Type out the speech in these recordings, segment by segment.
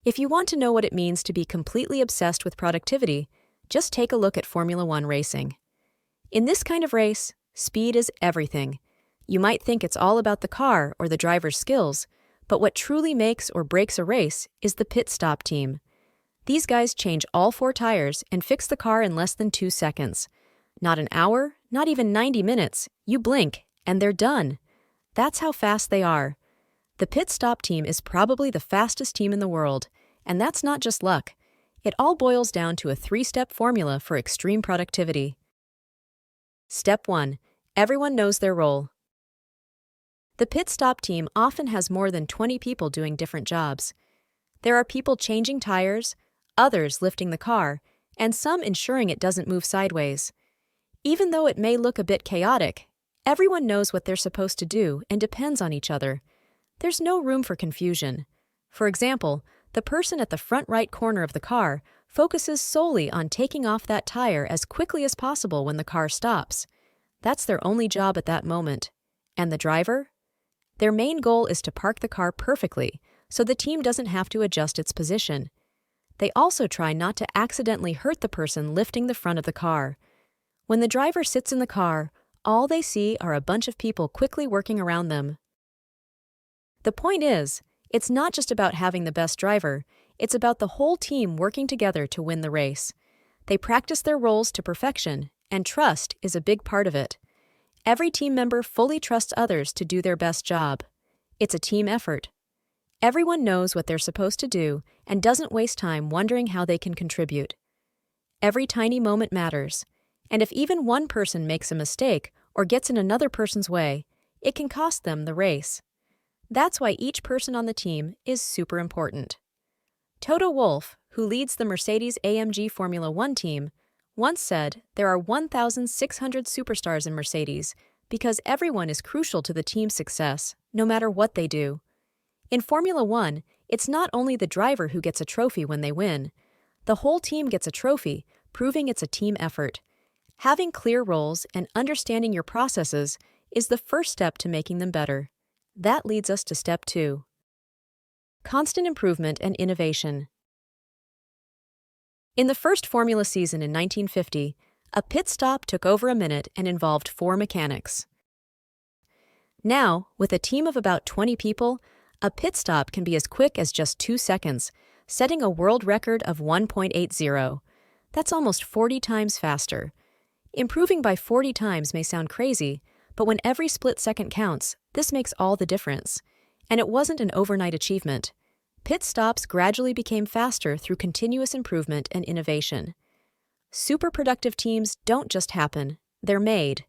If you want to know what it means to be completely obsessed with productivity, just take a look at Formula One racing. In this kind of race, speed is everything. You might think it's all about the car or the driver's skills, but what truly makes or breaks a race is the pit stop team. These guys change all 4 tires and fix the car in less than 2 seconds. Not an hour, not even 90 minutes, you blink, and they're done. That's how fast they are. The pit stop team is probably the fastest team in the world, and that's not just luck. It all boils down to a 3-step formula for extreme productivity. Step 1. Everyone knows their role. The pit stop team often has more than 20 people doing different jobs. There are people changing tires, others lifting the car, and some ensuring it doesn't move sideways. Even though it may look a bit chaotic, everyone knows what they're supposed to do and depends on each other. There's no room for confusion. For example, the person at the front right corner of the car focuses solely on taking off that tire as quickly as possible when the car stops. That's their only job at that moment. And the driver? Their main goal is to park the car perfectly, so the team doesn't have to adjust its position. They also try not to accidentally hurt the person lifting the front of the car. When the driver sits in the car, all they see are a bunch of people quickly working around them. The point is, it's not just about having the best driver, it's about the whole team working together to win the race. They practice their roles to perfection, and trust is a big part of it. Every team member fully trusts others to do their best job. It's a team effort. Everyone knows what they're supposed to do and doesn't waste time wondering how they can contribute. Every tiny moment matters, and if even one person makes a mistake or gets in another person's way, it can cost them the race. That's why each person on the team is super important. Toto Wolff, who leads the Mercedes-AMG Formula One team, once said there are 1,600 superstars in Mercedes because everyone is crucial to the team's success, no matter what they do. In Formula One, it's not only the driver who gets a trophy when they win. The whole team gets a trophy, proving it's a team effort. Having clear roles and understanding your processes is the first step to making them better. That leads us to step 2. Constant improvement and innovation. In the first Formula season in 1950, a pit stop took over a minute and involved 4 mechanics. Now, with a team of about 20 people, a pit stop can be as quick as just 2 seconds, setting a world record of 1.80. That's almost 40 times faster. Improving by 40 times may sound crazy, but when every split second counts, this makes all the difference. And it wasn't an overnight achievement. Pit stops gradually became faster through continuous improvement and innovation. Super productive teams don't just happen, they're made.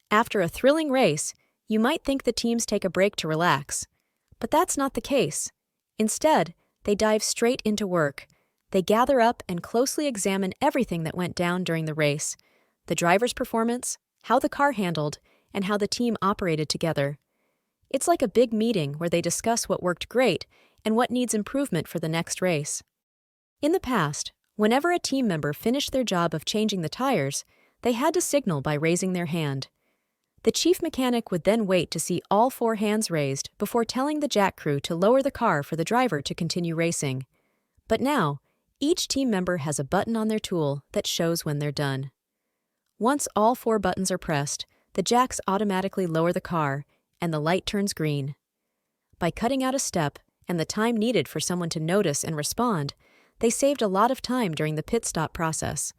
After a thrilling race, you might think the teams take a break to relax. But that's not the case. Instead, they dive straight into work. They gather up and closely examine everything that went down during the race: the driver's performance, how the car handled, and how the team operated together. It's like a big meeting where they discuss what worked great and what needs improvement for the next race. In the past, whenever a team member finished their job of changing the tires, they had to signal by raising their hand. The chief mechanic would then wait to see all 4 hands raised before telling the jack crew to lower the car for the driver to continue racing. But now, each team member has a button on their tool that shows when they're done. Once all 4 buttons are pressed, the jacks automatically lower the car, and the light turns green. By cutting out a step and the time needed for someone to notice and respond, they saved a lot of time during the pit stop process.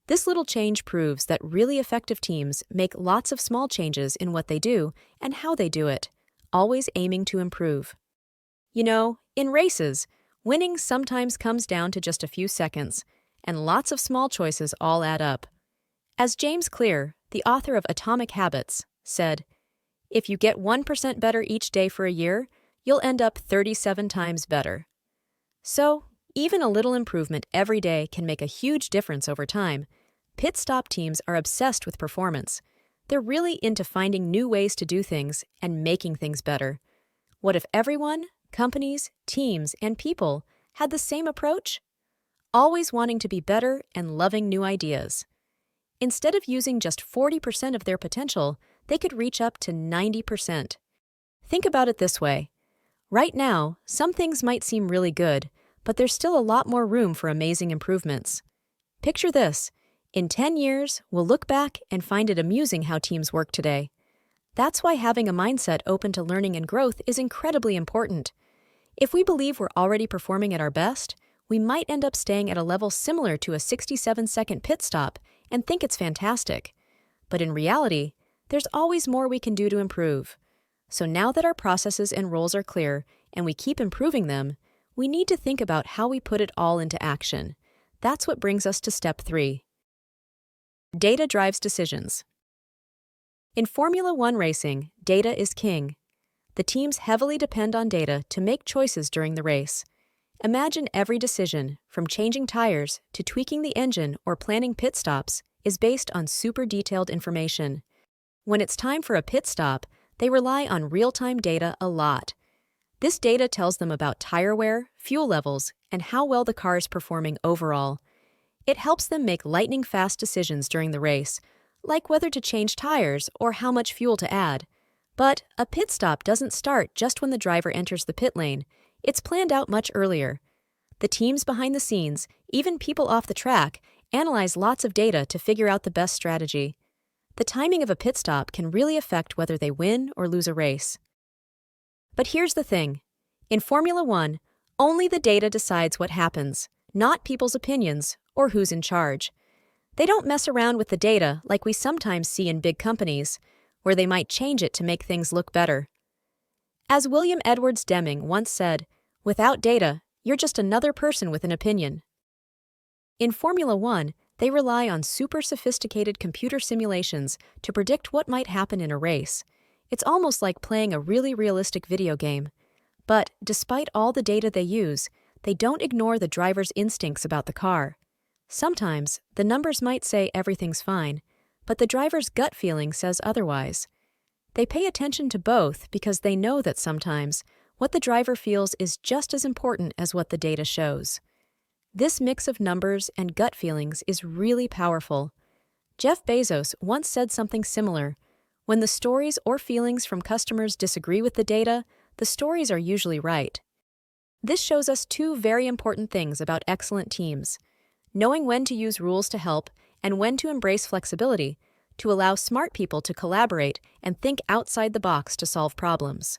This little change proves that really effective teams make lots of small changes in what they do and how they do it, always aiming to improve. You know, in races, winning sometimes comes down to just a few seconds, and lots of small choices all add up. As James Clear, the author of Atomic Habits, said, "If you get 1% better each day for a year, you'll end up 37 times better." So, even a little improvement every day can make a huge difference over time. Pit stop teams are obsessed with performance. They're really into finding new ways to do things and making things better. What if everyone, companies, teams, and people had the same approach? Always wanting to be better and loving new ideas. Instead of using just 40% of their potential, they could reach up to 90%. Think about it this way. Right now, some things might seem really good, but there's still a lot more room for amazing improvements. Picture this. In 10 years, we'll look back and find it amusing how teams work today. That's why having a mindset open to learning and growth is incredibly important. If we believe we're already performing at our best, we might end up staying at a level similar to a 67-second pit stop and think it's fantastic. But in reality, there's always more we can do to improve. So now that our processes and roles are clear and we keep improving them, we need to think about how we put it all into action. That's what brings us to step 3. Data drives decisions. In Formula One racing, data is king. The teams heavily depend on data to make choices during the race. Imagine every decision, from changing tires to tweaking the engine or planning pit stops, is based on super detailed information. When it's time for a pit stop, they rely on real-time data a lot. This data tells them about tire wear, fuel levels, and how well the car is performing overall. It helps them make lightning-fast decisions during the race, like whether to change tires or how much fuel to add. But a pit stop doesn't start just when the driver enters the pit lane. It's planned out much earlier. The teams behind the scenes, even people off the track, analyze lots of data to figure out the best strategy. The timing of a pit stop can really affect whether they win or lose a race. But here's the thing. In Formula One, only the data decides what happens, not people's opinions or who's in charge. They don't mess around with the data like we sometimes see in big companies, where they might change it to make things look better. As William Edwards Deming once said, "Without data, you're just another person with an opinion." In Formula One, they rely on super sophisticated computer simulations to predict what might happen in a race. It's almost like playing a really realistic video game. But despite all the data they use, they don't ignore the driver's instincts about the car. Sometimes, the numbers might say everything's fine, but the driver's gut feeling says otherwise. They pay attention to both because they know that sometimes what the driver feels is just as important as what the data shows. This mix of numbers and gut feelings is really powerful. Jeff Bezos once said something similar. When the stories or feelings from customers disagree with the data, the stories are usually right. This shows us two very important things about excellent teams: knowing when to use rules to help and when to embrace flexibility, to allow smart people to collaborate and think outside the box to solve problems.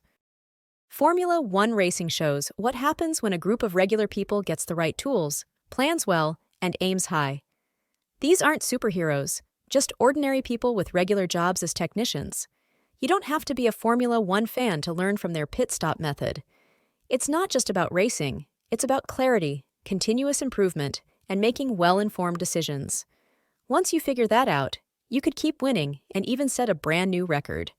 Formula One racing shows what happens when a group of regular people gets the right tools, plans well, and aims high. These aren't superheroes, just ordinary people with regular jobs as technicians. You don't have to be a Formula One fan to learn from their pit stop method. It's not just about racing, it's about clarity, continuous improvement, and making well-informed decisions. Once you figure that out, you could keep winning and even set a brand new record.